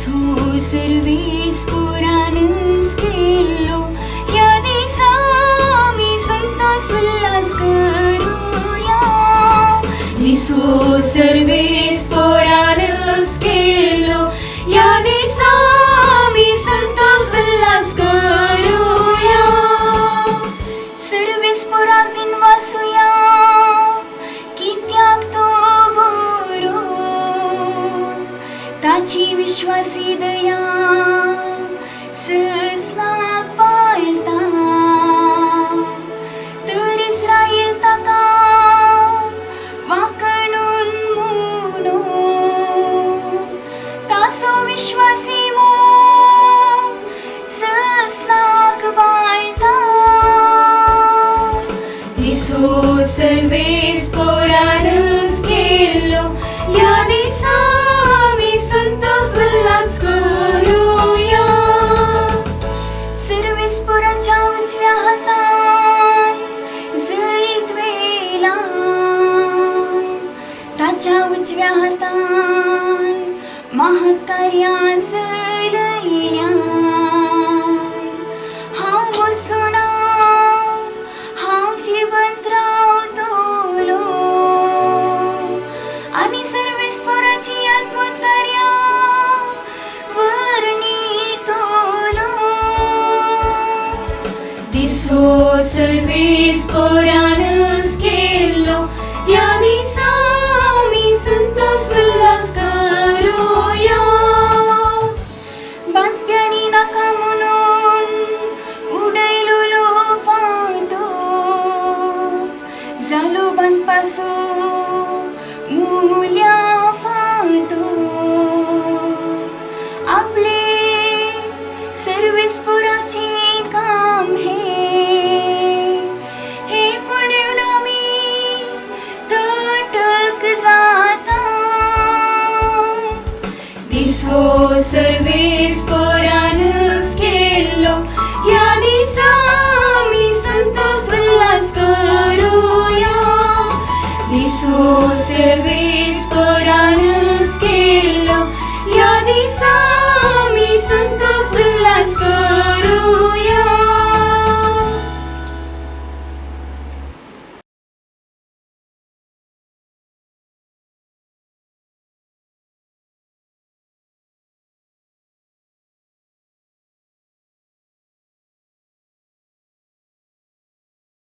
दिसो सर्वेस पुराणच केलो या दिसा मी संतोष उल्हास करूया दिसो सर्वेस पुराणच केलो या दिसा मी संतोष उल्हास करूया सर्वेस पुरातीन वासूया कित्याक तो बरो ताची विश्वासी दया ससनाक पाळता तर इस्रायल ताका वाकणून म्हणो तासो विश्वासी मोग ससनाक पाळता दिसो सर्वेस पुराणच केलो या दिसा मी संतोष उल्हास करूया सर्वेस पुराच्या उजव्या हातान जळीत वेला ताच्या उजव्या हातान महाकार्यां चलयल्या हांव बसुना हांव जिवंत रावतलो आनी सर्वेस पुराची अद्भुत कार्यां वर्णितलो दिसो सर्वेस पुराणच केलो या दिसा मी संतोष उल्हास करूया बांधप्यांनी नाका म्हणून उडयलो फांतो जालो बांधपासो मुल्या फांतो आपले सर्वेस पुराचे काम हे पळून आमी तटक जाता दिसो सर्वेस पुराणच केलो या दिसा मी संतोष उल्हास करूया दिसो सर्वेस पुराणच केलो या दिसा